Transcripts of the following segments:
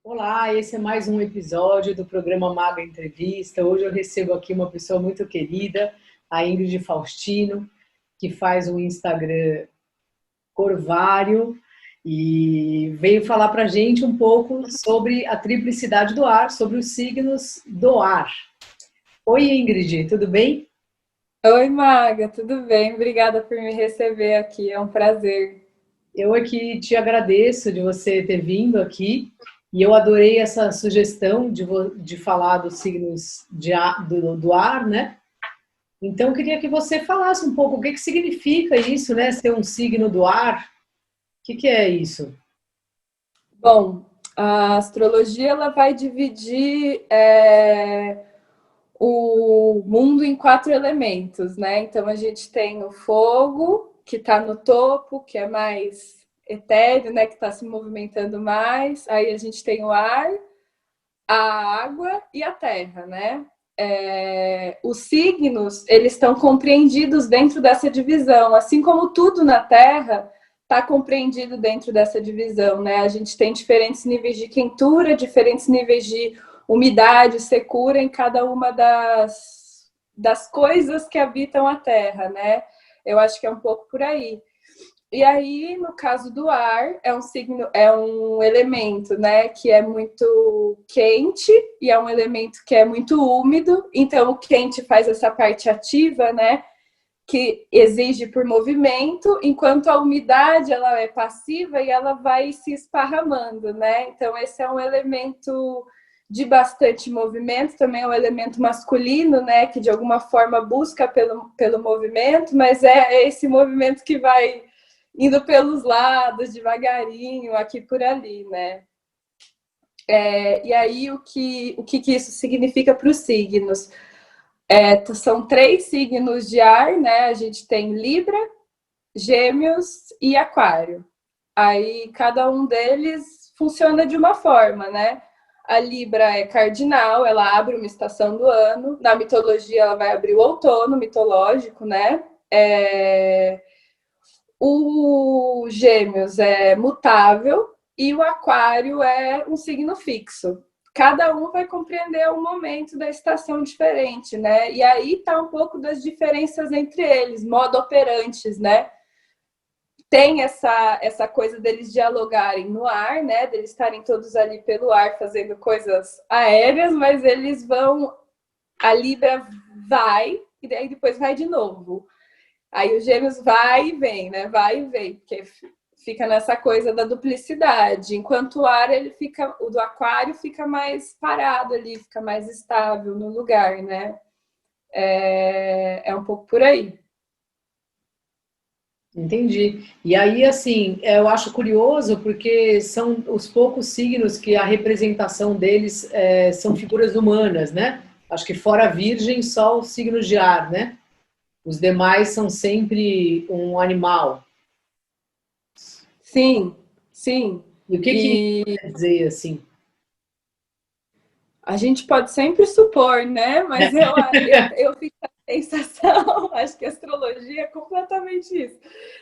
Olá, esse é mais um episódio do programa Maga Entrevista. Hoje eu recebo aqui uma pessoa muito querida, a Ingrid Faustino, que faz um Instagram Corvário e veio falar para a gente um pouco sobre a triplicidade do ar, sobre os signos do ar. Oi, Ingrid, tudo bem? Oi, Maga, tudo bem? Obrigada por me receber aqui, é um prazer. Eu aqui te agradeço de você ter vindo aqui e eu adorei essa sugestão de falar dos signos do ar, né? Então, eu queria que você falasse um pouco o que significa isso, né? Ser um signo do ar. O que é isso? Bom, a astrologia ela vai dividir o mundo em quatro elementos, né? Então a gente tem o fogo, que está no topo, que é mais etéreo, né? Que está se movimentando mais. Aí a gente tem o ar, a água e a terra, né? Os signos eles estão compreendidos dentro dessa divisão, assim como tudo na Terra está compreendido dentro dessa divisão, né? A gente tem diferentes níveis de quentura, diferentes níveis de umidade, secura em cada uma das coisas que habitam a Terra, né? Eu acho que é um pouco por aí. E aí, no caso do ar, é um signo, é um elemento, né, que é muito quente e é um elemento que é muito úmido. Então, o quente faz essa parte ativa, né, que exige por movimento, enquanto a umidade ela é passiva e ela vai se esparramando, né? Então, esse é um elemento de bastante movimento, também é um elemento masculino, né, que de alguma forma busca pelo movimento, mas é esse movimento que vai indo pelos lados, devagarinho, aqui por ali, né? E aí, o que isso significa para os signos? São três signos de ar, né? A gente tem Libra, Gêmeos e Aquário. Aí, cada um deles funciona de uma forma, né? A Libra é cardinal, ela abre uma estação do ano. Na mitologia, ela vai abrir o outono mitológico, né? O Gêmeos é mutável e o Aquário é um signo fixo. Cada um vai compreender um momento da estação diferente, né? E aí tá um pouco das diferenças entre eles, modo operantes, né? Tem essa coisa deles dialogarem no ar, né? Deles estarem todos ali pelo ar fazendo coisas aéreas, mas eles vão. A Libra vai e daí depois vai de novo. Aí o Gêmeos vai e vem, né? Vai e vem, porque fica nessa coisa da duplicidade. Enquanto o ar, ele fica, o do aquário fica mais parado ali, fica mais estável no lugar, né? É um pouco por aí. Entendi. E aí, assim, eu acho curioso porque são os poucos signos que a representação deles são figuras humanas, né? Acho que fora a Virgem, só os signos de ar, né? Os demais são sempre um animal. Sim, sim. E o que E quer dizer, assim? a gente pode sempre supor, né? Mas eu fico com a sensação, acho que a astrologia é completamente isso,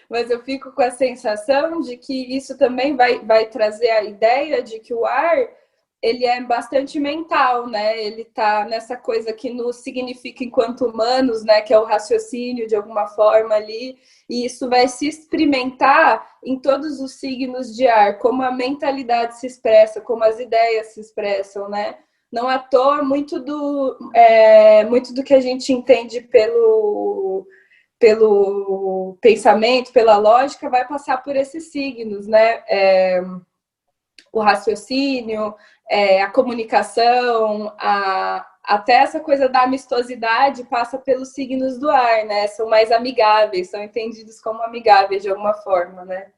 mas eu fico com a sensação de que isso também vai trazer a ideia de que o ar ele é bastante mental, né? Ele tá nessa coisa que nos significa enquanto humanos, né? Que é o raciocínio de alguma forma ali, e isso vai se experimentar em todos os signos de ar, como a mentalidade se expressa, como as ideias se expressam, né? Não à toa, muito do que a gente entende pelo pensamento, pela lógica, vai passar por esses signos, né? O raciocínio, a comunicação, até essa coisa da amistosidade passa pelos signos do ar, né? São mais amigáveis, são entendidos como amigáveis de alguma forma, né?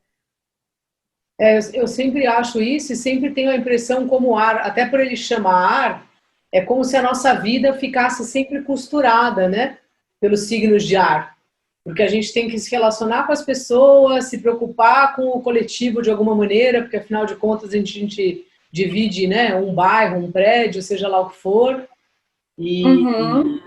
Eu sempre acho isso e sempre tenho a impressão como ar, até por ele chamar ar, é como se a nossa vida ficasse sempre costurada, né? Pelos signos de ar. Porque a gente tem que se relacionar com as pessoas, se preocupar com o coletivo de alguma maneira, porque afinal de contas a gente divide, né, um bairro, um prédio, seja lá o que for, e, Uhum.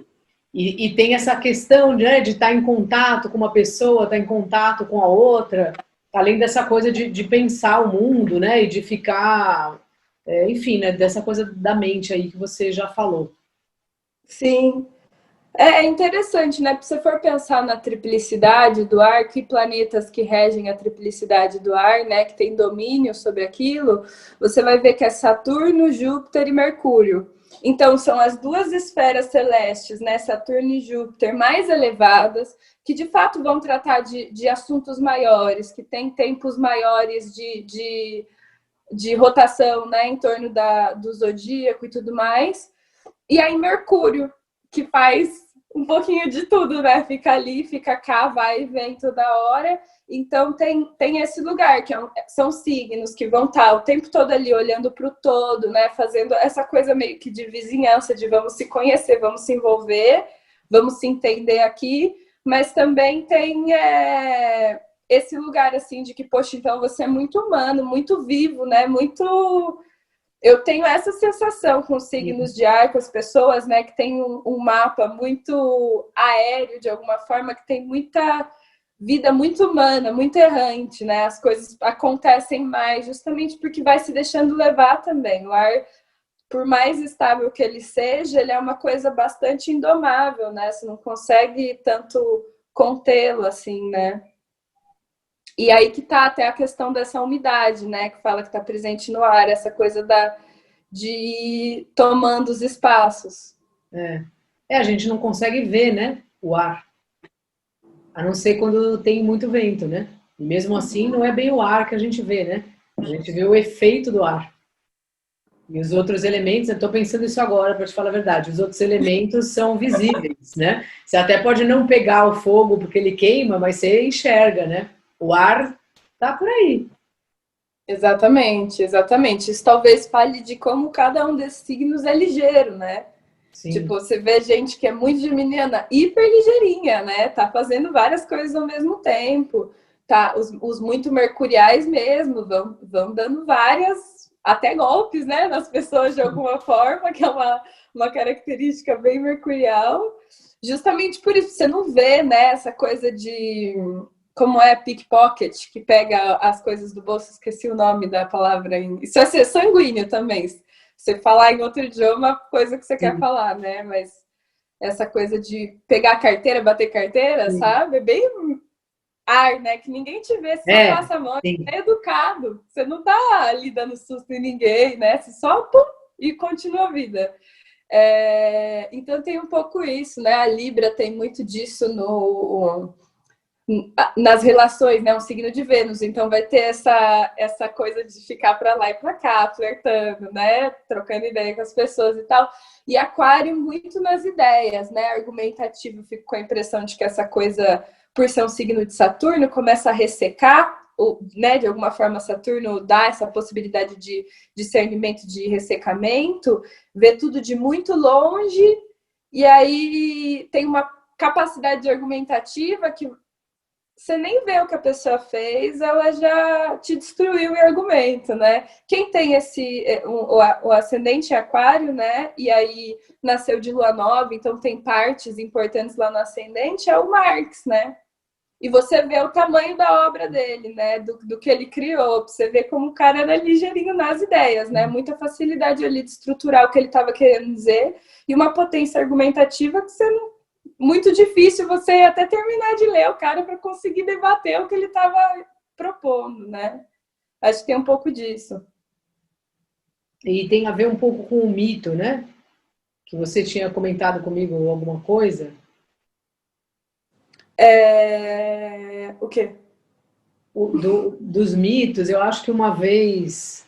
e tem essa questão, né, de estar em contato com uma pessoa, estar em contato com a outra, além dessa coisa de pensar o mundo, né, e de ficar. enfim, né, dessa coisa da mente aí que você já falou. Sim. É interessante, né? Se você for pensar na triplicidade do ar, que planetas que regem a triplicidade do ar, né? Que tem domínio sobre aquilo, você vai ver que é Saturno, Júpiter e Mercúrio. Então, são as duas esferas celestes, né? Saturno e Júpiter, mais elevadas, que de fato vão tratar de assuntos maiores, que têm tempos maiores de rotação, né? Em torno do zodíaco e tudo mais. E aí, Mercúrio, que faz um pouquinho de tudo, né? Fica ali, fica cá, vai e vem toda hora. Então, tem esse lugar, que são signos que vão estar o tempo todo ali olhando para o todo, né? Fazendo essa coisa meio que de vizinhança, de vamos se conhecer, vamos se envolver, vamos se entender aqui. Mas também tem esse lugar, assim, de que, poxa, então você é muito humano, muito vivo, né? Muito... Eu tenho essa sensação com os signos de ar, com as pessoas, né, que tem um mapa muito aéreo, de alguma forma, que tem muita vida muito humana, muito errante, né? As coisas acontecem mais, justamente porque vai se deixando levar também. O ar, por mais estável que ele seja, ele é uma coisa bastante indomável, né? Você não consegue tanto contê-lo, assim, né? E aí que tá até a questão dessa umidade, né? Que fala que está presente no ar, essa coisa de ir tomando os espaços. A gente não consegue ver, né, o ar, a não ser quando tem muito vento, né? E mesmo assim, não é bem o ar que a gente vê, né? A gente vê o efeito do ar. E os outros elementos, eu estou pensando isso agora, para te falar a verdade, os outros elementos são visíveis, né? Você até pode não pegar o fogo porque ele queima, mas você enxerga, né? O ar tá por aí. Exatamente, exatamente. Isso talvez fale de como cada um desses signos é ligeiro, né? Sim. Tipo, você vê gente que é muito geminiana, hiper ligeirinha, né? Tá fazendo várias coisas ao mesmo tempo. Tá, os muito mercuriais mesmo vão dando várias, até golpes, né? Nas pessoas de alguma forma, que é uma característica bem mercurial. Justamente por isso, você não vê, né? Essa coisa de como é pickpocket, que pega as coisas do bolso, esqueci o nome da palavra. Isso é ser sanguíneo também. Você falar em outro idioma, coisa que você quer Sim. falar, né? Mas essa coisa de pegar a carteira, bater carteira, Sim. sabe? É bem ar, né? Que ninguém te vê, você só É, passa a mão, sim. é educado. Você não tá ali dando susto em ninguém, né? Você só pum, e continua a vida. Então tem um pouco isso, né? A Libra tem muito disso nas relações, né? Um signo de Vênus, então vai ter essa coisa de ficar para lá e para cá, flertando, né? Trocando ideia com as pessoas e tal. E Aquário muito nas ideias, né? Argumentativo, fico com a impressão de que essa coisa, por ser um signo de Saturno, começa a ressecar, né? De alguma forma, Saturno dá essa possibilidade de discernimento de ressecamento, vê tudo de muito longe, e aí tem uma capacidade argumentativa que você nem vê o que a pessoa fez, ela já te destruiu em argumento, né? Quem tem o ascendente aquário, né? E aí nasceu de lua nova, então tem partes importantes lá no ascendente, é o Marx, né? E você vê o tamanho da obra dele, né? Do que ele criou. Você vê como o cara era ligeirinho nas ideias, né? Muita facilidade ali de estruturar o que ele estava querendo dizer e uma potência argumentativa que você não muito difícil você até terminar de ler o cara para conseguir debater o que ele estava propondo, né? Acho que tem um pouco disso. E tem a ver um pouco com o mito, né? Que você tinha comentado comigo alguma coisa. O quê? Dos mitos, eu acho que uma vez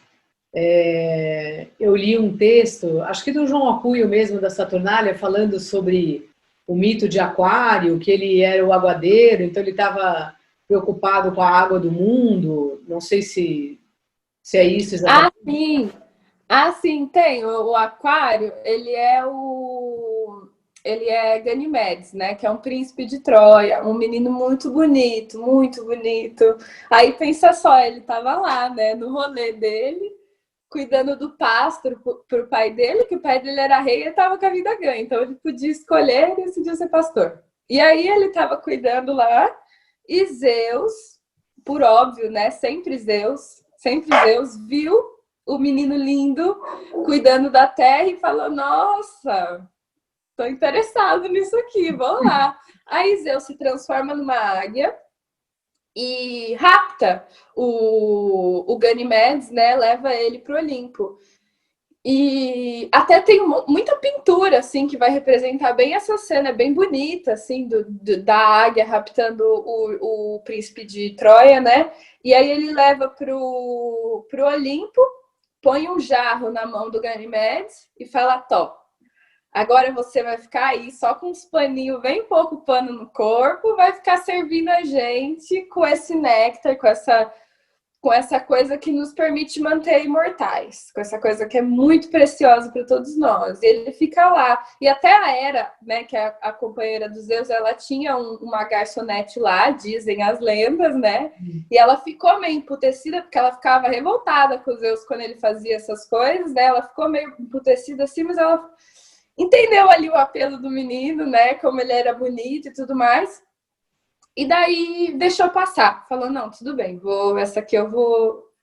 eu li um texto, acho que do João Acuio mesmo, da Saturnália, falando sobre o mito de Aquário, que ele era o aguadeiro, então ele estava preocupado com a água do mundo. Não sei se é isso Ah, exatamente. sim! Ah, sim, tem. O Aquário, ele é Ganimedes, né? Que é um príncipe de Troia, um menino muito bonito, muito bonito. Aí pensa só, ele tava lá, né? No rolê dele, cuidando do pasto pro pai dele, que o pai dele era rei e estava com a vida ganha. Então ele podia escolher e decidiu ser pastor. E aí ele estava cuidando lá, e Zeus, por óbvio, né? Sempre Zeus viu o menino lindo cuidando da terra e falou: nossa, tô interessado nisso aqui, vou lá. Aí Zeus se transforma numa águia e rapta o Ganimedes, né? Leva ele pro Olimpo. E até tem muita pintura, assim, que vai representar bem essa cena, bem bonita, assim, da águia raptando o príncipe de Troia, né? E aí ele leva pro Olimpo, põe um jarro na mão do Ganimedes e fala: Tó, agora você vai ficar aí só com uns paninhos, bem pouco pano no corpo, vai ficar servindo a gente com esse néctar, com essa coisa que nos permite manter imortais, com essa coisa que é muito preciosa para todos nós. E ele fica lá. E até a Hera, né, que é a companheira dos Zeus, ela tinha uma garçonete lá, dizem as lendas, né? E ela ficou meio emputecida, porque ela ficava revoltada com os Zeus quando ele fazia essas coisas, né? Ela ficou meio emputecida assim, mas ela entendeu ali o apelo do menino, né? Como ele era bonito e tudo mais. E daí deixou passar, falou: não, tudo bem,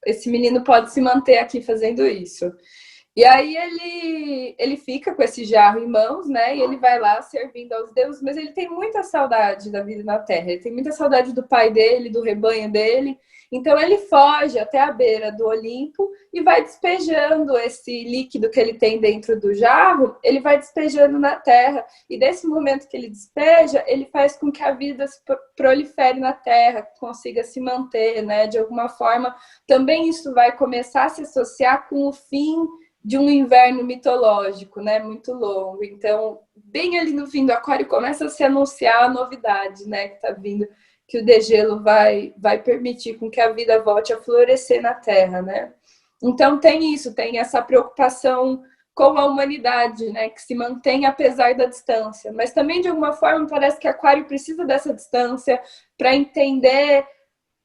esse menino pode se manter aqui fazendo isso. E aí ele fica com esse jarro em mãos, né? E ele vai lá servindo aos deuses, mas ele tem muita saudade da vida na Terra, ele tem muita saudade do pai dele, do rebanho dele. Então ele foge até a beira do Olimpo e vai despejando esse líquido que ele tem dentro do jarro, ele vai despejando na Terra. E desse momento que ele despeja, ele faz com que a vida se prolifere na Terra, consiga se manter, né? De alguma forma, também isso vai começar a se associar com o fim de um inverno mitológico, né, muito longo. Então, bem ali no fim do Aquário começa a se anunciar a novidade, né, que está vindo, que o degelo vai permitir com que a vida volte a florescer na Terra, né? Então tem isso, tem essa preocupação com a humanidade, né, que se mantém apesar da distância. Mas também, de alguma forma, parece que Aquário precisa dessa distância para entender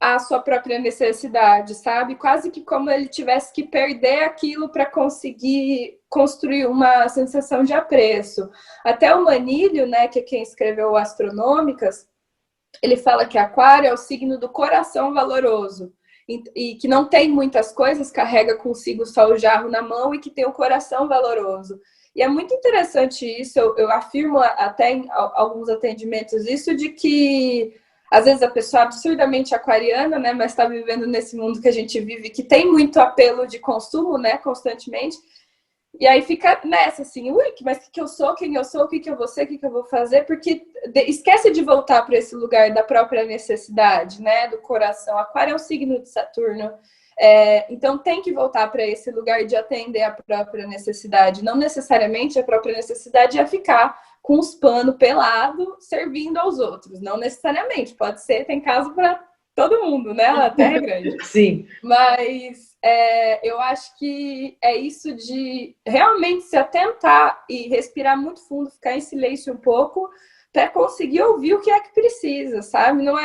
a sua própria necessidade, sabe? Quase que como ele tivesse que perder aquilo para conseguir construir uma sensação de apreço. Até o Manilio, né, que é quem escreveu o Astronômicas, ele fala que Aquário é o signo do coração valoroso e que não tem muitas coisas, carrega consigo só o jarro na mão e que tem o coração valoroso. E é muito interessante isso, eu afirmo até em alguns atendimentos isso, de que às vezes a pessoa é absurdamente aquariana, né, mas está vivendo nesse mundo que a gente vive, que tem muito apelo de consumo, né, constantemente, e aí fica nessa, assim, ui, mas o que eu sou, quem eu sou, o que eu vou ser, o que eu vou fazer, porque esquece de voltar para esse lugar da própria necessidade, né, do coração. Aquário é um signo de Saturno, então tem que voltar para esse lugar de atender a própria necessidade. Não necessariamente a própria necessidade é ficar com os panos pelados servindo aos outros. Não necessariamente, pode ser, tem caso para todo mundo, né? A Terra é grande. Sim. Mas eu acho que é isso de realmente se atentar e respirar muito fundo, ficar em silêncio um pouco, para conseguir ouvir o que é que precisa, sabe? Não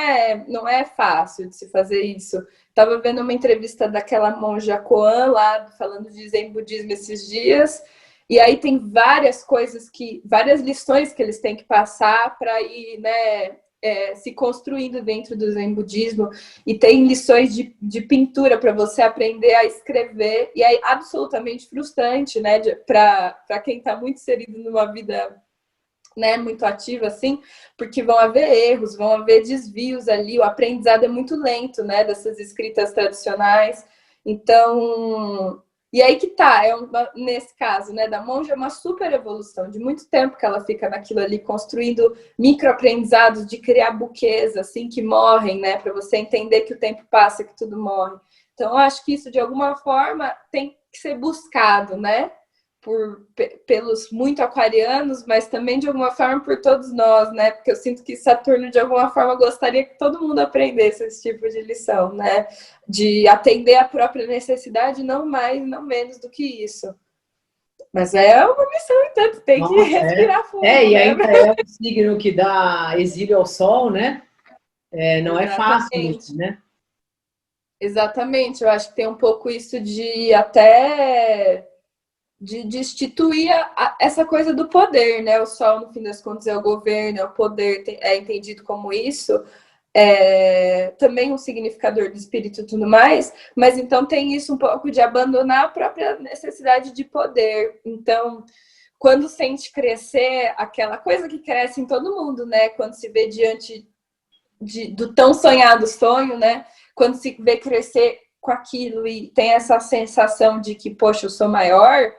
é fácil de se fazer isso. Estava vendo uma entrevista daquela monja Koan lá, falando de Zen budismo esses dias, e aí tem várias coisas várias lições que eles têm que passar para ir, né, se construindo dentro do Zen budismo, e tem lições de pintura para você aprender a escrever, e é absolutamente frustrante, né, para quem está muito inserido numa vida, né, muito ativa, assim, porque vão haver erros, vão haver desvios ali, o aprendizado é muito lento, né, dessas escritas tradicionais. Então, e aí que tá, nesse caso, né, da monja, é uma super evolução, de muito tempo que ela fica naquilo ali, construindo microaprendizados de criar buquês, assim, que morrem, né, para você entender que o tempo passa, que tudo morre. Então, eu acho que isso, de alguma forma, tem que ser buscado, né, pelos muito aquarianos, mas também de alguma forma por todos nós, né? Porque eu sinto que Saturno de alguma forma gostaria que todo mundo aprendesse esse tipo de lição, né? De atender a própria necessidade, não mais, não menos do que isso. Mas é uma missão, então, tem que respirar fundo. E ainda é um signo que dá exílio ao Sol, né? Não é fácil isso, né? Exatamente, eu acho que tem um pouco isso de até de instituir essa coisa do poder, né? O Sol, no fim das contas, é o governo, é o poder, é entendido como isso, também um significador do espírito e tudo mais, mas então tem isso um pouco de abandonar a própria necessidade de poder. Então, quando sente crescer, aquela coisa que cresce em todo mundo, né? Quando se vê diante do tão sonhado sonho, né? Quando se vê crescer com aquilo e tem essa sensação de que, poxa, eu sou maior,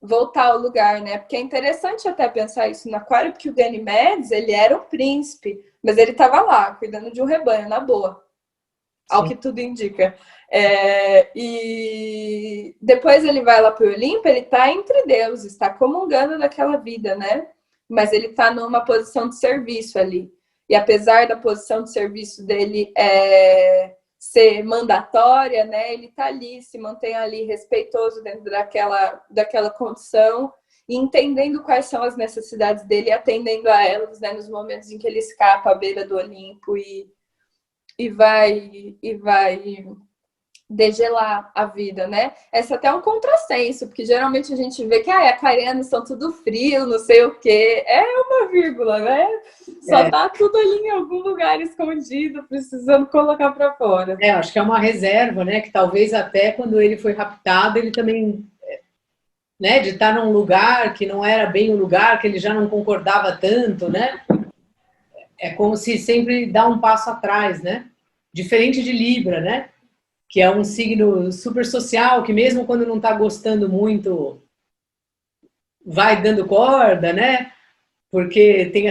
voltar ao lugar, né? Porque é interessante até pensar isso no Aquário, porque o Ganymedes, ele era um príncipe, mas ele estava lá, cuidando de um rebanho, na boa, ao que tudo indica. E depois ele vai lá para o Olimpo, ele está entre deuses, está comungando daquela vida, né? Mas ele está numa posição de serviço ali. E apesar da posição de serviço dele ser mandatória, né? Ele está ali, se mantém ali respeitoso dentro daquela condição e entendendo quais são as necessidades dele e atendendo a elas, né? Nos momentos em que ele escapa à beira do Olimpo e vai degelar a vida, né? Essa até é um contrassenso, porque geralmente a gente vê que aquarianos são tudo frio, não sei o quê. É uma vírgula, né? Só tá tudo ali em algum lugar escondido, precisando colocar para fora. Acho que é uma reserva, né? Que talvez até quando ele foi raptado, ele também, né? De estar num lugar que não era bem o lugar, que ele já não concordava tanto, né? É como se sempre dá um passo atrás, né? Diferente de Libra, né? Que é um signo super social, que mesmo quando não está gostando muito, vai dando corda, né? Porque tem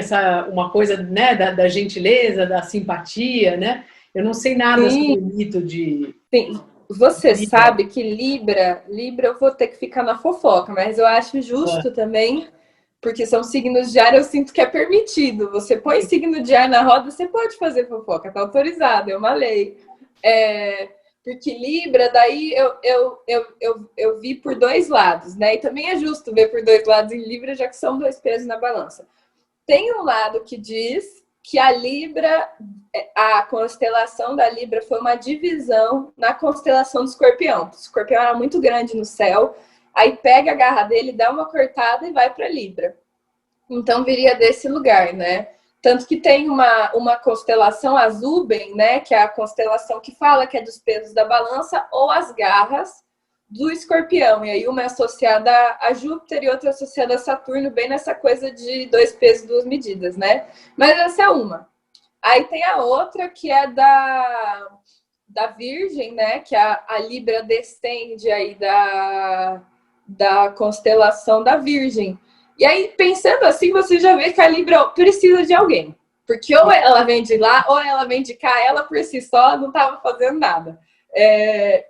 uma coisa, né, da gentileza, da simpatia, né? Eu não sei nada sobre o mito de... Sim. Você sabe que Libra eu vou ter que ficar na fofoca, mas eu acho justo também, porque são signos de ar, eu sinto que é permitido. Você põe signo de ar na roda, você pode fazer fofoca, tá autorizado, é uma lei. Porque Libra, daí eu vi por dois lados, né? E também é justo ver por dois lados em Libra, já que são dois pesos na balança. Tem um lado que diz que a Libra, a constelação da Libra foi uma divisão na constelação do Escorpião. O Escorpião era muito grande no céu, aí pega a garra dele, dá uma cortada e vai para Libra. Então viria desse lugar, né? Tanto que tem uma constelação, a Zuben, né? Que é a constelação que fala que é dos pesos da balança ou as garras do Escorpião. E aí uma é associada a Júpiter e outra é associada a Saturno, bem nessa coisa de 2 pesos, 2 medidas, né? Mas essa é uma. Aí tem a outra que é da Virgem, né? Que a Libra descende aí da constelação da Virgem. E aí, pensando assim, você já vê que a Libra precisa de alguém. Porque ou ela vem de lá, ou ela vem de cá. Ela, por si só, não estava fazendo nada.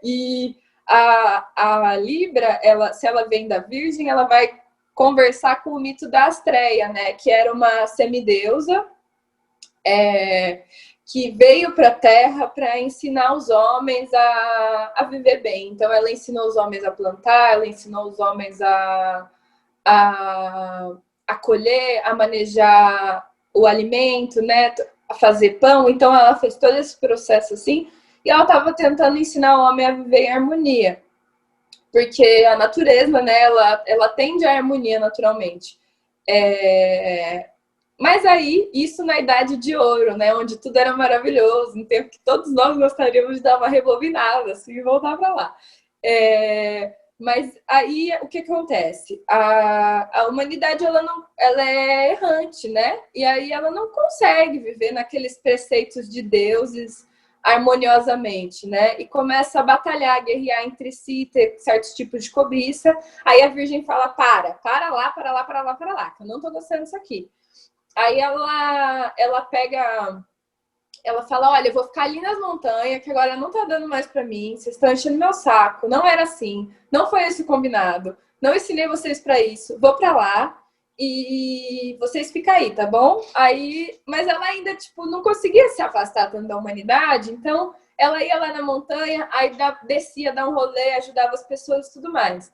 E a Libra, se ela vem da Virgem, ela vai conversar com o mito da Astreia, né? Que era uma semideusa que veio para a Terra para ensinar os homens a viver bem. Então, ela ensinou os homens a plantar, ela ensinou os homens a colher, a manejar o alimento, né? A fazer pão. Então, ela fez todo esse processo assim. E ela estava tentando ensinar o homem a viver em harmonia. Porque a natureza, né? Ela tende à harmonia naturalmente. Mas aí, isso na Idade de Ouro, né? Onde tudo era maravilhoso, um tempo que todos nós gostaríamos de dar uma rebobinada, assim, e voltar para lá. Mas aí, o que acontece? A humanidade, ela é errante, né? E aí ela não consegue viver naqueles preceitos de deuses harmoniosamente, né? E começa a batalhar, a guerrear entre si, ter certos tipos de cobiça. Aí a Virgem fala, para lá, que eu não tô gostando disso aqui. Aí ela pega, ela fala, olha, eu vou ficar ali nas montanhas, que agora não tá dando mais para mim, vocês estão enchendo meu saco, não era assim, não foi esse o combinado, não ensinei vocês para isso, vou para lá e vocês ficam aí, tá bom? Aí, mas ela ainda, tipo, não conseguia se afastar tanto da humanidade, então ela ia lá na montanha, aí descia, dar um rolê, ajudava as pessoas e tudo mais.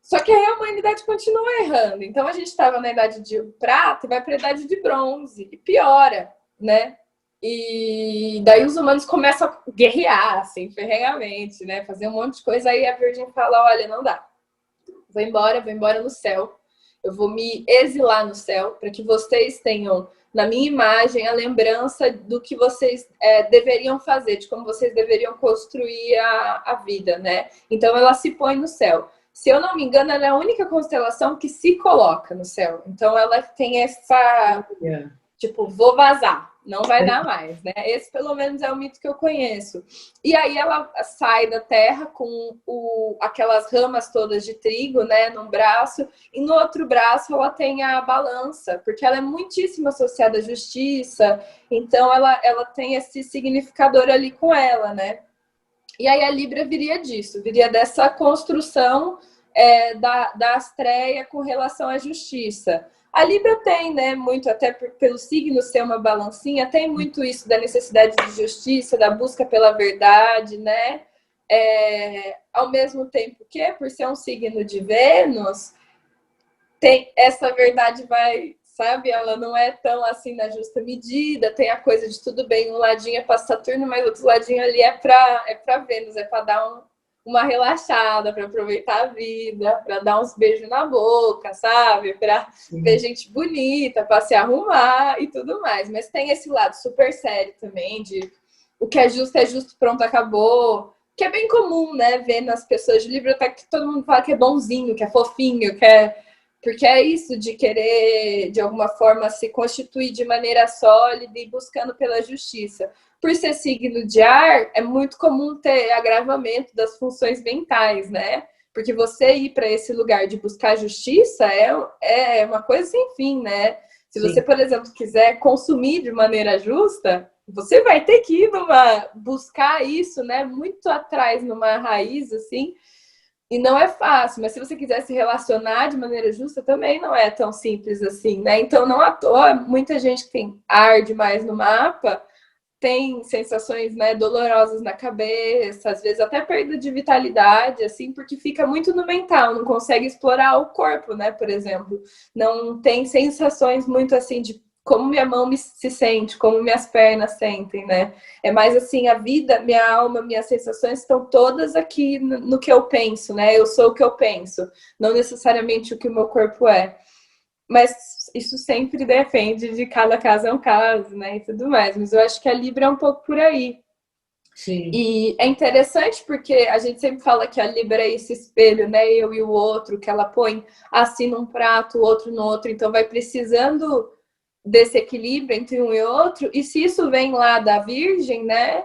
Só que aí a humanidade continua errando. Então a gente estava na idade de prata e vai para a idade de bronze. E piora, né? E daí os humanos começam a guerrear, assim, ferrenhamente, né? Fazer um monte de coisa. Aí a Virgem fala, olha, não dá. Vou embora no céu. Eu vou me exilar no céu para que vocês tenham na minha imagem, a lembrança do que vocês deveriam fazer, de como vocês deveriam construir a vida, né? Então, ela se põe no céu. Se eu não me engano, ela é a única constelação que se coloca no céu. Então, ela tem essa... Tipo, vou vazar, não vai dar mais, né? Esse, pelo menos, é o mito que eu conheço. E aí ela sai da terra com aquelas ramas todas de trigo, né, num braço, e no outro braço ela tem a balança, porque ela é muitíssimo associada à justiça, então ela tem esse significador ali com ela, né? E aí a Libra viria disso, viria dessa construção da Astreia com relação à justiça. A Libra tem, né, muito, até pelo signo ser uma balancinha, tem muito isso da necessidade de justiça, da busca pela verdade, né? Ao mesmo tempo que, por ser um signo de Vênus, tem essa verdade vai, sabe? Ela não é tão assim na justa medida, tem a coisa de tudo bem, um ladinho é para Saturno, mas outro ladinho ali é para Vênus, é para dar uma relaxada, para aproveitar a vida, para dar uns beijos na boca, sabe? Para ver gente bonita, para se arrumar e tudo mais. Mas tem esse lado super sério também, de o que é justo, pronto, acabou. Que é bem comum, né? Ver nas pessoas de Libra, até que todo mundo fala que é bonzinho, que é fofinho, que é... Porque é isso de querer, de alguma forma, se constituir de maneira sólida e buscando pela justiça. Por ser signo de ar, é muito comum ter agravamento das funções mentais, né? Porque você ir para esse lugar de buscar justiça é uma coisa sem fim, né? Se você, por exemplo, quiser consumir de maneira justa, você vai ter que ir buscar isso, né? Muito atrás, numa raiz, assim. E não é fácil, mas se você quiser se relacionar de maneira justa, também não é tão simples assim, né? Então, não à toa, muita gente que tem ar demais no mapa tem sensações, né, dolorosas na cabeça, às vezes até perda de vitalidade, assim, porque fica muito no mental, não consegue explorar o corpo, né, por exemplo. Não tem sensações muito assim de como minha mão se sente, como minhas pernas sentem, né? É mais assim, a vida, minha alma, minhas sensações estão todas aqui no que eu penso, né? Eu sou o que eu penso, não necessariamente o que o meu corpo é. Mas isso sempre depende de cada caso é um caso, né? E tudo mais. Mas eu acho que a Libra é um pouco por aí. Sim. E é interessante porque a gente sempre fala que a Libra é esse espelho, né? Eu e o outro, que ela põe assim num prato, o outro no outro. Então vai precisando desse equilíbrio entre um e outro. E se isso vem lá da Virgem, né?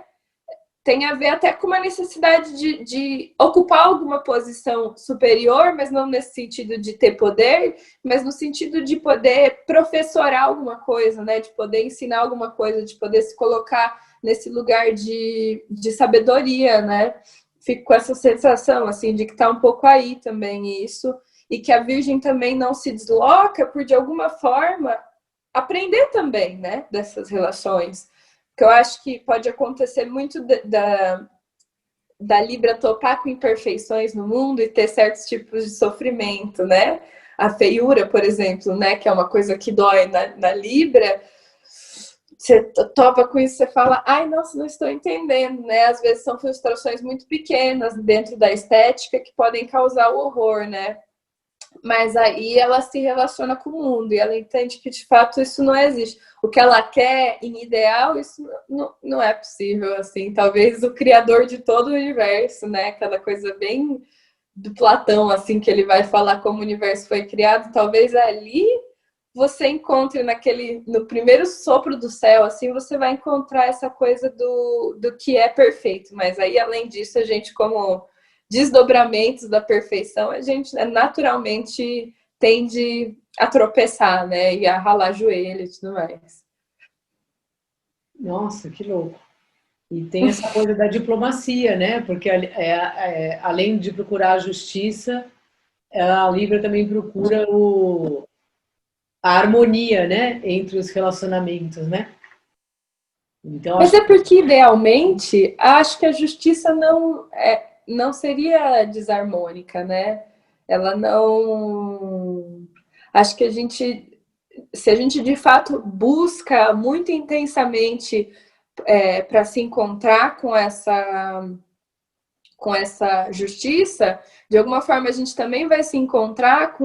Tem a ver até com uma necessidade de ocupar alguma posição superior, mas não nesse sentido de ter poder, mas no sentido de poder professorar alguma coisa, né? De poder ensinar alguma coisa, de poder se colocar nesse lugar de sabedoria, né? Fico com essa sensação, assim, de que tá um pouco aí também isso, e que a Virgem também não se desloca por, de alguma forma, aprender também, né? Dessas relações. Que eu acho que pode acontecer muito da Libra topar com imperfeições no mundo e ter certos tipos de sofrimento, né? A feiura, por exemplo, né? Que é uma coisa que dói na Libra. Você topa com isso, você fala, ai, nossa, não estou entendendo, né? Às vezes são frustrações muito pequenas dentro da estética que podem causar o horror, né? Mas aí ela se relaciona com o mundo e ela entende que de fato isso não existe. O que ela quer em ideal, isso não é possível, assim. Talvez o criador de todo o universo, né? Aquela coisa bem do Platão, assim, que ele vai falar como o universo foi criado, talvez ali você encontre no primeiro sopro do céu, assim, você vai encontrar essa coisa do que é perfeito. Mas aí, além disso, a gente, como desdobramentos da perfeição, a gente naturalmente tende a tropeçar, né? E a ralar joelho e tudo mais. Nossa, que louco. E tem essa coisa da diplomacia, né? Porque além de procurar a justiça, a Libra também procura a harmonia, né? Entre os relacionamentos, né? Então, Mas acho é porque, idealmente, acho que a justiça não seria desarmônica, né? Ela não. Acho que se a gente de fato busca muito intensamente para se encontrar com essa justiça, de alguma forma a gente também vai se encontrar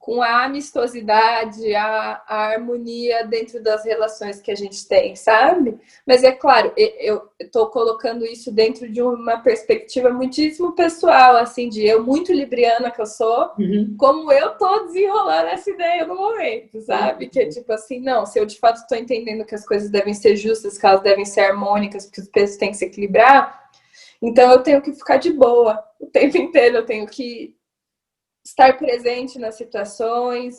com a amistosidade, a harmonia dentro das relações que a gente tem, sabe? Mas é claro, eu estou colocando isso dentro de uma perspectiva muitíssimo pessoal, assim, de eu muito libriana que eu sou, como eu estou desenrolando essa ideia no momento, sabe? Que é tipo assim, não, se eu de fato estou entendendo que as coisas devem ser justas, que elas devem ser harmônicas, que os pesos têm que se equilibrar, então eu tenho que ficar de boa o tempo inteiro, eu tenho que estar presente nas situações,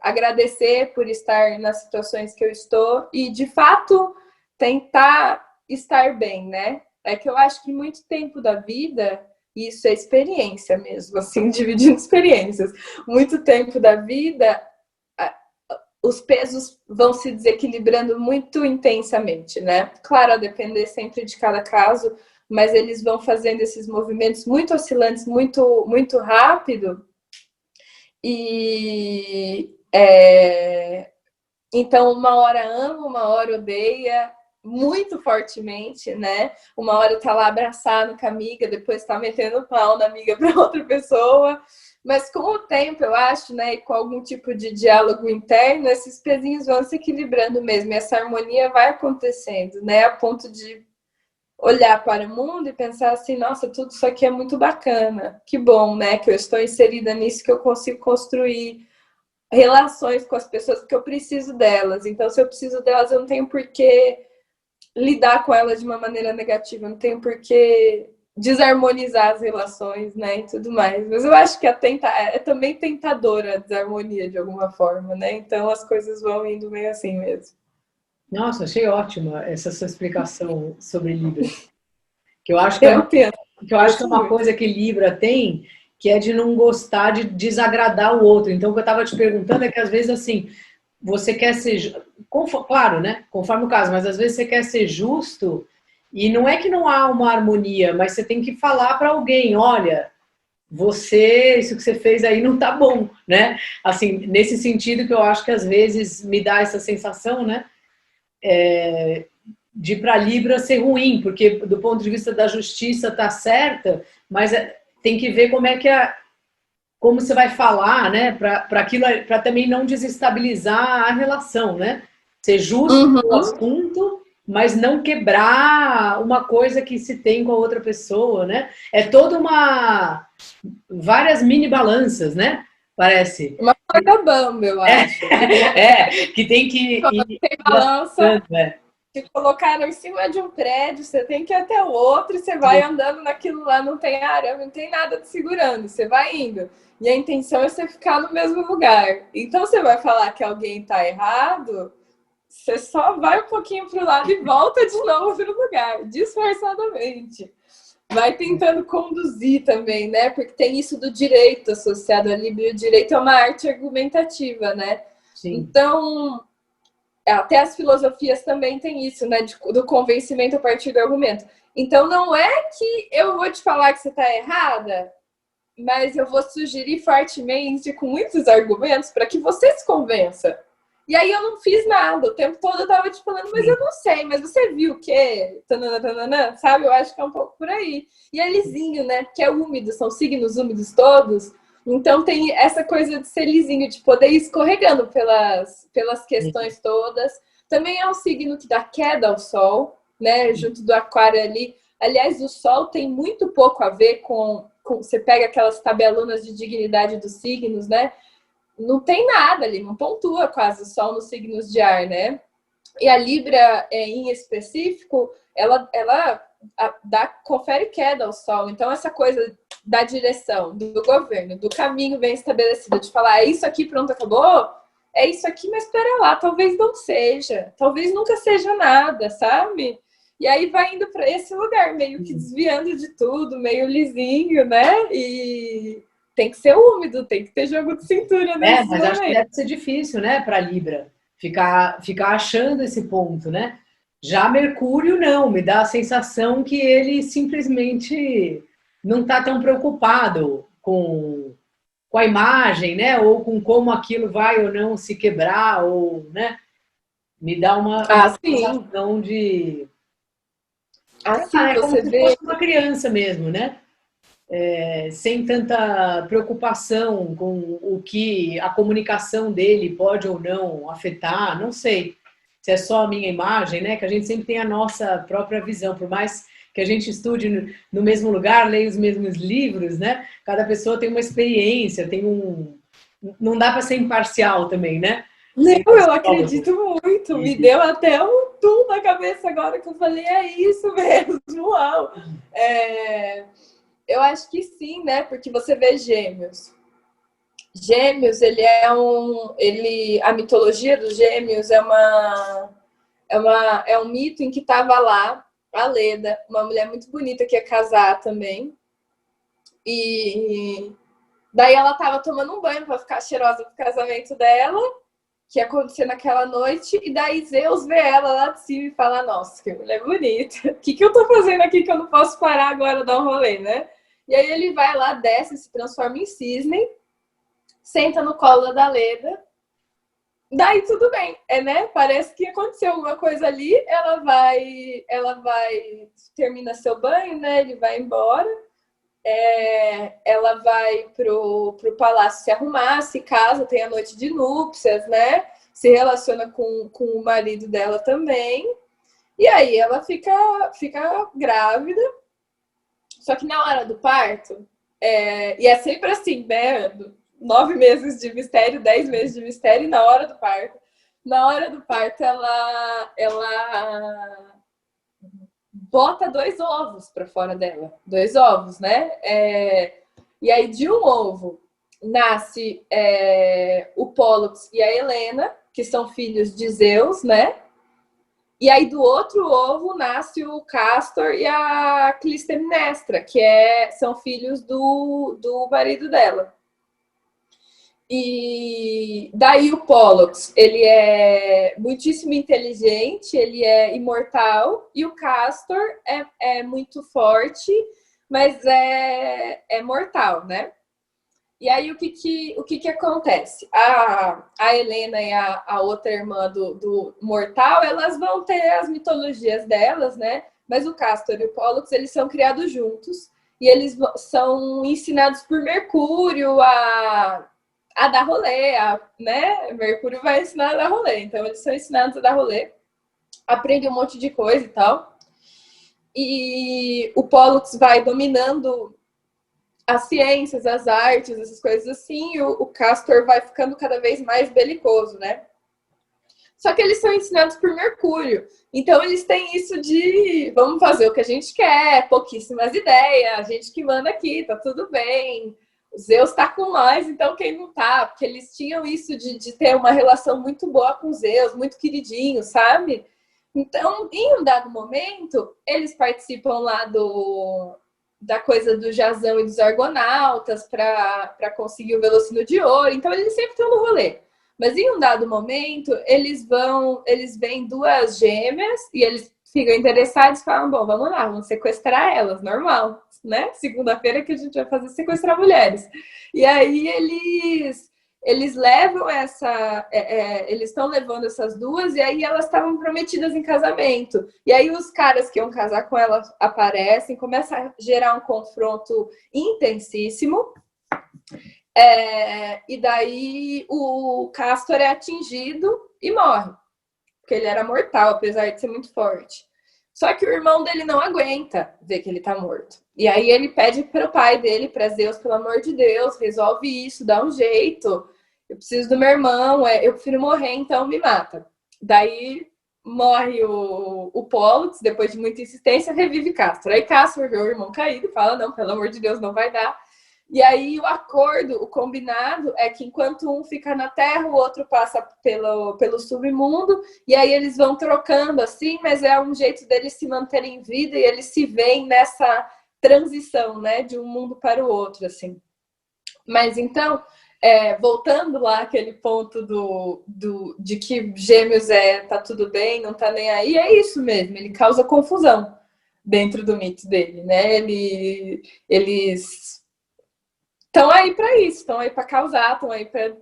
agradecer por estar nas situações que eu estou e, de fato, tentar estar bem, né? É que eu acho que muito tempo da vida, isso é experiência mesmo, assim, dividindo experiências, muito tempo da vida, os pesos vão se desequilibrando muito intensamente, né? Claro, a depender sempre de cada caso, mas eles vão fazendo esses movimentos muito oscilantes, muito, muito rápido. E então, uma hora ama, uma hora odeia, muito fortemente, né? Uma hora tá lá abraçado com a amiga, depois tá metendo pau na amiga para outra pessoa. Mas com o tempo, eu acho, né, e com algum tipo de diálogo interno, esses pezinhos vão se equilibrando mesmo, e essa harmonia vai acontecendo, né, a ponto de olhar para o mundo e pensar assim, nossa, tudo isso aqui é muito bacana, que bom, né, que eu estou inserida nisso, que eu consigo construir relações com as pessoas, porque eu preciso delas. Então, se eu preciso delas, eu não tenho por que lidar com elas de uma maneira negativa, eu não tenho por que desarmonizar as relações, né, e tudo mais. Mas eu acho que é também tentadora a desarmonia de alguma forma, né? Então as coisas vão indo meio assim mesmo. Nossa, achei ótima essa sua explicação sobre Libra. Que eu acho Eu penso, que eu acho que é uma coisa que Libra tem, que é de não gostar de desagradar o outro. Então, o que eu estava te perguntando é que, às vezes, assim, você quer ser... Claro, né? Conforme o caso, mas às vezes você quer ser justo e não é que não há uma harmonia, mas você tem que falar para alguém, olha, isso que você fez aí não tá bom, né? Assim, nesse sentido que eu acho que às vezes me dá essa sensação, né? De para Libra ser ruim, porque do ponto de vista da justiça tá certa, mas tem que ver como é que como você vai falar, né, para aquilo, para também não desestabilizar a relação, né? Ser justo no assunto, mas não quebrar uma coisa que se tem com a outra pessoa, né? É toda várias mini balanças, né? Parece. uma corda bamba, eu acho. Que tem que tem balança. né? Te colocaram em cima de um prédio, você tem que ir até o outro e você vai andando naquilo lá, não tem arame, não tem nada te segurando, você vai indo. E a intenção é você ficar no mesmo lugar. Então você vai falar que alguém está errado, você só vai um pouquinho para o lado e volta de novo para o lugar, disfarçadamente. Vai tentando conduzir também, né? Porque tem isso do direito associado ali, e o direito é uma arte argumentativa, né? Sim. Então, até as filosofias também têm isso, né? Do convencimento a partir do argumento. Então, não é que eu vou te falar que você está errada, mas eu vou sugerir fortemente, com muitos argumentos, para que você se convença. E aí eu não fiz nada, o tempo todo eu tava te falando, mas eu não sei, mas você viu o quê? Tanana, sabe? Eu acho que é um pouco por aí. E é lisinho, né? Porque é úmido, são signos úmidos todos. Então tem essa coisa de ser lisinho, de poder ir escorregando pelas questões todas. Também é um signo que dá queda ao Sol, né? Junto do Aquário ali. Aliás, o Sol tem muito pouco a ver com você pega aquelas tabelonas de dignidade dos signos, né? Não tem nada ali, não pontua quase o Sol nos signos de ar, né? E a Libra, em específico, ela confere queda ao Sol. Então, essa coisa da direção, do governo, do caminho bem estabelecido, de falar, é isso aqui, pronto, acabou? É isso aqui, mas espera lá, talvez não seja. Talvez nunca seja nada, sabe? E aí vai indo para esse lugar, meio que desviando de tudo, meio lisinho, né? E tem que ser úmido, tem que ter jogo de cintura nesse Mas acho que deve ser difícil, né, para Libra, ficar achando esse ponto, né? Já Mercúrio não, me dá a sensação que ele simplesmente não está tão preocupado com a imagem, né? Ou com como aquilo vai ou não se quebrar, ou, né? Me dá uma sensação de... Assim, é como você se vê fosse uma criança mesmo, né? sem tanta preocupação com o que a comunicação dele pode ou não afetar, não sei se é só a minha imagem, né? Que a gente sempre tem a nossa própria visão, por mais que a gente estude no mesmo lugar, leia os mesmos livros, né? Cada pessoa tem uma experiência, tem um... Não dá para ser imparcial também, né? Não, eu acredito muito. Me deu até um tum na cabeça agora que eu falei, é isso mesmo, uau! Eu acho que sim, né? Porque você vê Gêmeos. Gêmeos, ele é um... a mitologia dos Gêmeos é um mito em que estava lá a Leda, uma mulher muito bonita que ia casar também. E daí ela estava tomando um banho para ficar cheirosa pro casamento dela, que ia acontecer naquela noite, e daí Zeus vê ela lá de cima e fala, nossa, que mulher bonita, o que eu tô fazendo aqui que eu não posso parar agora e dar um rolê, né? E aí ele vai lá, desce, se transforma em cisne, senta no colo da Leda, daí tudo bem, né? Parece que aconteceu alguma coisa ali, ela vai, termina seu banho, né? Ele vai embora, ela vai pro palácio se arrumar, se casa, tem a noite de núpcias, né? Se relaciona com o marido dela também. E aí ela fica grávida. Só que na hora do parto, e é sempre assim, né? 9 meses de mistério, 10 meses de mistério, e na hora do parto, ela bota 2 ovos para fora dela. 2 ovos, né? E aí, de um ovo, nasce o Pólux e a Helena, que são filhos de Zeus, né? E aí, do outro ovo, nasce o Castor e a Clitemnestra, que são filhos do marido dela. E daí o Pollux, ele é muitíssimo inteligente, ele é imortal, e o Castor é muito forte, mas é mortal, né? E aí o que acontece? A Helena e a outra irmã do mortal, elas vão ter as mitologias delas, né? Mas o Castor e o Pollux, eles são criados juntos, e eles são ensinados por Mercúrio a dar rolê, né? Mercúrio vai ensinar a dar rolê. Então, eles são ensinados a dar rolê. Aprendem um monte de coisa e tal. E o Pollux vai dominando as ciências, as artes, essas coisas assim. E o Castor vai ficando cada vez mais belicoso, né? Só que eles são ensinados por Mercúrio. Então, eles têm isso de vamos fazer o que a gente quer, pouquíssimas ideias, a gente que manda aqui, tá tudo bem. O Zeus tá com nós, então quem não tá? Porque eles tinham isso de ter uma relação muito boa com Zeus, muito queridinho, sabe? Então, em um dado momento, eles participam lá da coisa do Jasão e dos Argonautas para conseguir o Velocino de Ouro. Então, eles sempre estão no rolê. Mas em um dado momento, eles veem 2 gêmeas e eles ficam interessados e falam, bom, vamos lá, vamos sequestrar elas, normal, né? Segunda-feira que a gente vai fazer sequestrar mulheres. E aí eles levam eles estão levando essas 2 e aí elas estavam prometidas em casamento. E aí os caras que iam casar com elas aparecem, começa a gerar um confronto intensíssimo. E daí o Castor é atingido e morre, porque ele era mortal, apesar de ser muito forte. Só que o irmão dele não aguenta ver que ele tá morto. E aí ele pede para o pai dele, para Zeus, pelo amor de Deus, resolve isso, dá um jeito. Eu preciso do meu irmão, eu prefiro morrer, então me mata. Daí morre o Pollux, depois de muita insistência, revive Castor. Aí Castor vê o irmão caído e fala, não, pelo amor de Deus, não vai dar. E aí o acordo, o combinado é que enquanto um fica na Terra, o outro passa pelo submundo, e aí eles vão trocando assim, mas é um jeito deles se manterem em vida e eles se veem nessa transição, né, de um mundo para o outro, assim. Mas então, voltando lá àquele ponto de que Gêmeos tá tudo bem, não tá nem aí, é isso mesmo, ele causa confusão dentro do mito dele, né? Eles estão aí para isso, estão aí para causar, estão aí para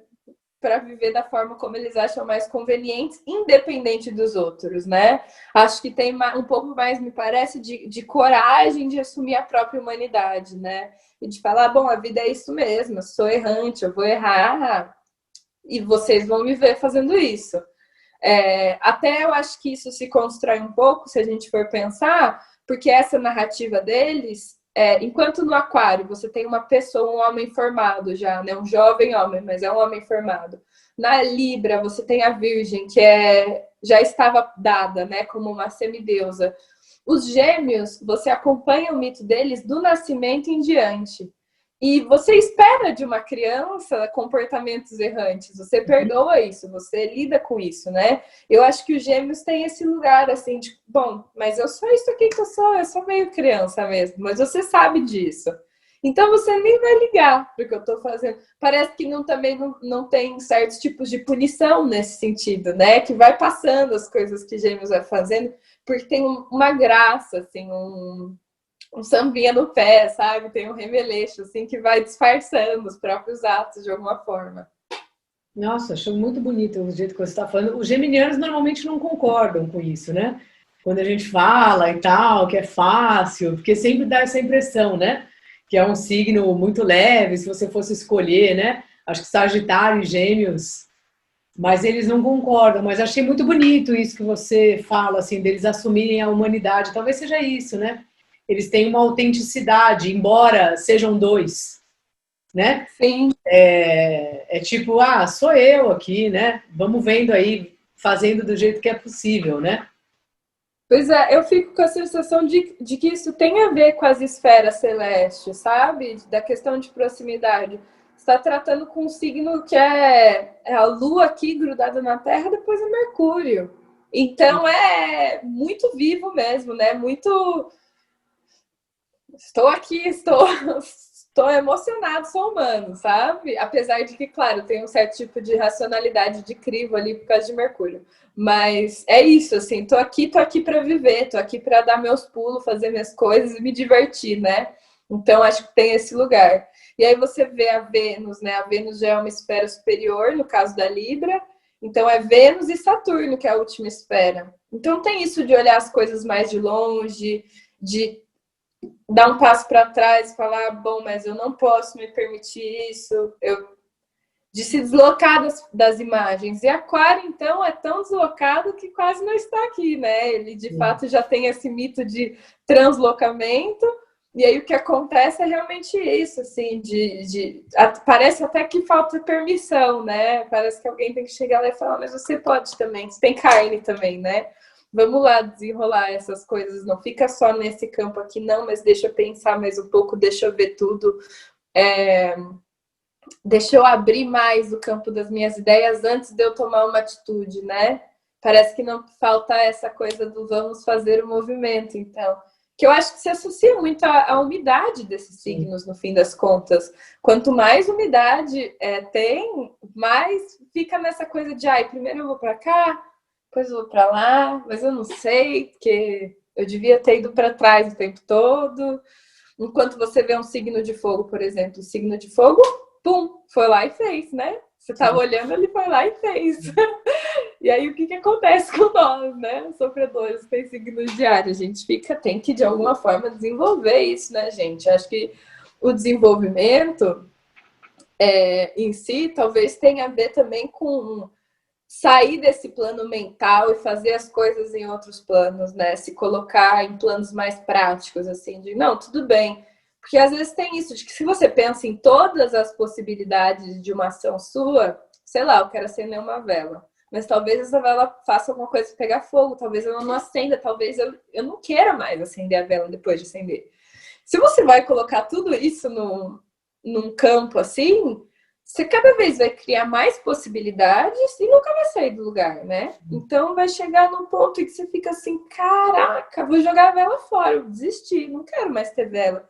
para viver da forma como eles acham mais conveniente, independente dos outros, né? Acho que tem um pouco mais, me parece, de coragem de assumir a própria humanidade, né? E de falar, bom, a vida é isso mesmo, eu sou errante, eu vou errar, e vocês vão me ver fazendo isso. Até eu acho que isso se constrói um pouco, se a gente for pensar, porque essa narrativa deles, enquanto no aquário você tem uma pessoa, um homem formado já, né? Um jovem homem, mas é um homem formado. Na Libra você tem a Virgem, que já estava dada, né? Como uma semideusa. Os Gêmeos, você acompanha o mito deles do nascimento em diante. E você espera de uma criança comportamentos errantes, você perdoa isso, você lida com isso, né? Eu acho que os Gêmeos têm esse lugar, assim, de, bom, mas eu sou isso aqui que eu sou meio criança mesmo, mas você sabe disso. Então você nem vai ligar pro que eu tô fazendo. Parece que também não tem certos tipos de punição nesse sentido, né? Que vai passando as coisas que Gêmeos vai fazendo, porque tem uma graça, assim, um sambinha no pé, sabe? Tem um remeleixo, assim, que vai disfarçando os próprios atos de alguma forma. Nossa, achou muito bonito o jeito que você está falando. Os geminianos normalmente não concordam com isso, né? Quando a gente fala e tal, que é fácil, porque sempre dá essa impressão, né? Que é um signo muito leve, se você fosse escolher, né? Acho que Sagitário e Gêmeos, mas eles não concordam. Mas achei muito bonito isso que você fala, assim, deles assumirem a humanidade. Talvez seja isso, né? Eles têm uma autenticidade, embora sejam dois, né? Sim. É tipo, sou eu aqui, né? Vamos vendo aí, fazendo do jeito que é possível, né? Pois é, eu fico com a sensação de que isso tem a ver com as esferas celestes, sabe? Da questão de proximidade. Você está tratando com um signo que é a Lua aqui grudada na Terra, depois é Mercúrio. Então é muito vivo mesmo, né? Muito. Estou aqui, estou emocionado, sou humano, sabe? Apesar de que, claro, tem um certo tipo de racionalidade de crivo ali por causa de Mercúrio. Mas é isso, assim, tô aqui para viver, tô aqui para dar meus pulos, fazer minhas coisas e me divertir, né? Então acho que tem esse lugar. E aí você vê a Vênus, né? A Vênus já é uma esfera superior, no caso da Libra. Então é Vênus e Saturno, que é a última esfera. Então tem isso de olhar as coisas mais de longe, de dar um passo para trás e falar, bom, mas eu não posso me permitir isso, de se deslocar das imagens. E Aquário, então, é tão deslocado que quase não está aqui, né? Ele, de fato, já tem esse mito de translocamento, e aí o que acontece é realmente isso, assim, parece até que falta permissão, né? Parece que alguém tem que chegar lá e falar, mas você pode também, você tem carne também, né? Vamos lá desenrolar essas coisas, não fica só nesse campo aqui, não, mas deixa eu pensar mais um pouco, deixa eu ver tudo, deixa eu abrir mais o campo das minhas ideias antes de eu tomar uma atitude, né? Parece que não falta essa coisa do vamos fazer o movimento, então. Que eu acho que se associa muito à umidade desses signos, no fim das contas. Quanto mais umidade tem, mais fica nessa coisa de, primeiro eu vou para cá, depois eu vou para lá, mas eu não sei, porque eu devia ter ido para trás o tempo todo. Enquanto você vê um signo de fogo, por exemplo, o signo de fogo, pum, foi lá e fez, né? Você estava olhando, ele foi lá e fez. E aí, o que acontece com nós, né? Sofredores que tem signos de ar. A gente tem que, de alguma forma, desenvolver isso, né, gente? Acho que o desenvolvimento em si talvez tenha a ver também com sair desse plano mental e fazer as coisas em outros planos, né? Se colocar em planos mais práticos, assim, de não, tudo bem. Porque às vezes tem isso, de que se você pensa em todas as possibilidades de uma ação sua, sei lá, eu quero acender uma vela. Mas talvez essa vela faça alguma coisa pegar fogo, talvez ela não acenda, talvez eu não queira mais acender a vela depois de acender. Se você vai colocar tudo isso num campo assim, você cada vez vai criar mais possibilidades e nunca vai sair do lugar, né? Então vai chegar num ponto em que você fica assim, caraca, vou jogar a vela fora, vou desistir, não quero mais ter vela.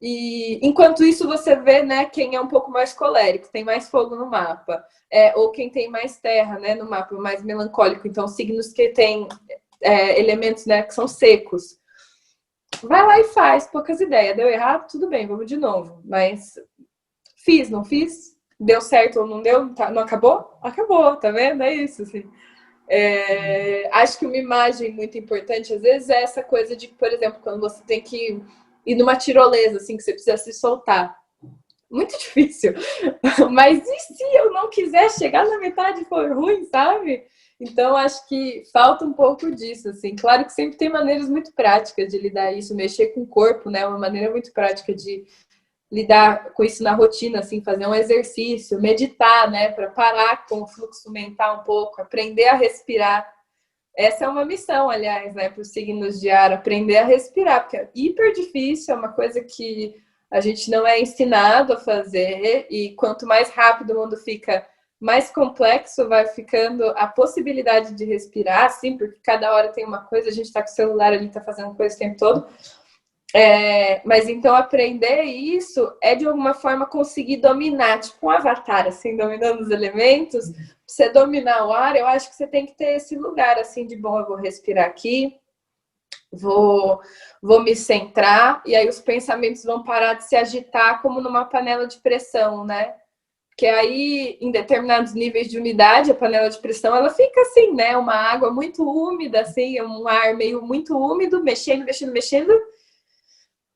E enquanto isso você vê, né, quem é um pouco mais colérico, tem mais fogo no mapa, ou quem tem mais terra, né, no mapa, mais melancólico, então signos que têm elementos, né, que são secos. Vai lá e faz, poucas ideias, deu errado, tudo bem, vamos de novo, mas fiz, não fiz? deu certo ou não deu, não acabou? Acabou, tá vendo? É isso, assim. Acho que uma imagem muito importante, às vezes, é essa coisa de, por exemplo, quando você tem que ir numa tirolesa, assim, que você precisa se soltar. Muito difícil. Mas e se eu não quiser chegar na metade e for ruim, sabe? Então, acho que falta um pouco disso, assim. Claro que sempre tem maneiras muito práticas de lidar isso, mexer com o corpo, né? Uma maneira muito prática de lidar com isso na rotina, assim, fazer um exercício, meditar, né? Para parar com o fluxo mental um pouco, aprender a respirar. Essa é uma missão, aliás, né? Para os signos de ar, aprender a respirar, porque é hiper difícil, é uma coisa que a gente não é ensinado a fazer, e quanto mais rápido o mundo fica, mais complexo vai ficando a possibilidade de respirar, assim, porque cada hora tem uma coisa, a gente está com o celular ali, está fazendo coisa o tempo todo. Mas então aprender isso é de alguma forma conseguir dominar, tipo um avatar, assim, dominando os elementos. Pra você dominar o ar, eu acho que você tem que ter esse lugar, assim, de bom, eu vou respirar aqui, vou me centrar, e aí os pensamentos vão parar de se agitar como numa panela de pressão, né? Porque aí, em determinados níveis de umidade, a panela de pressão, ela fica assim, né? Uma água muito úmida, assim, um ar meio muito úmido, mexendo, mexendo, mexendo,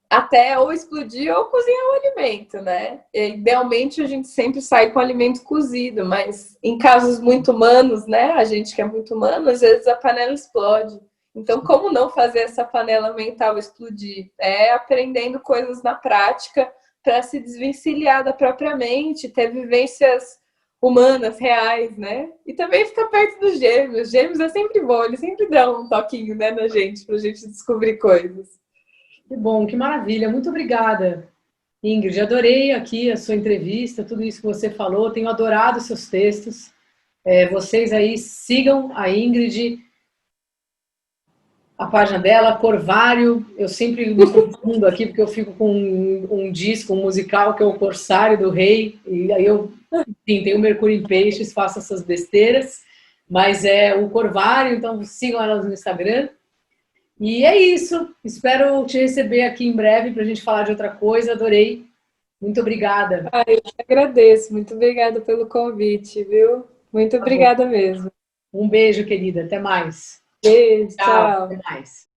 até ou explodir ou cozinhar o alimento, né? E, idealmente, a gente sempre sai com alimento cozido, mas em casos muito humanos, né? A gente que é muito humano, às vezes a panela explode. Então, como não fazer essa panela mental explodir? É aprendendo coisas na prática para se desvencilhar da própria mente, ter vivências humanas, reais, né? E também ficar perto dos gêmeos. Gêmeos é sempre bom, eles sempre dão um toquinho, né, na gente, para a gente descobrir coisas. Que bom, que maravilha. Muito obrigada, Ingrid. Adorei aqui a sua entrevista, tudo isso que você falou. Tenho adorado seus textos. Vocês aí sigam a Ingrid, a página dela, Corvário. Eu sempre me confundo aqui, porque eu fico com um disco, um musical, que é o Corsário do Rei. E aí eu, enfim, tenho Mercúrio em Peixes, faço essas besteiras. Mas é o Corvário, então sigam elas no Instagram. E é isso. Espero te receber aqui em breve para a gente falar de outra coisa. Adorei. Muito obrigada. Eu que agradeço. Muito obrigada pelo convite, viu? Muito Tá bom. obrigada mesmo. Um beijo, querida. Até mais. Beijo, Tchau. Até tchau. mais.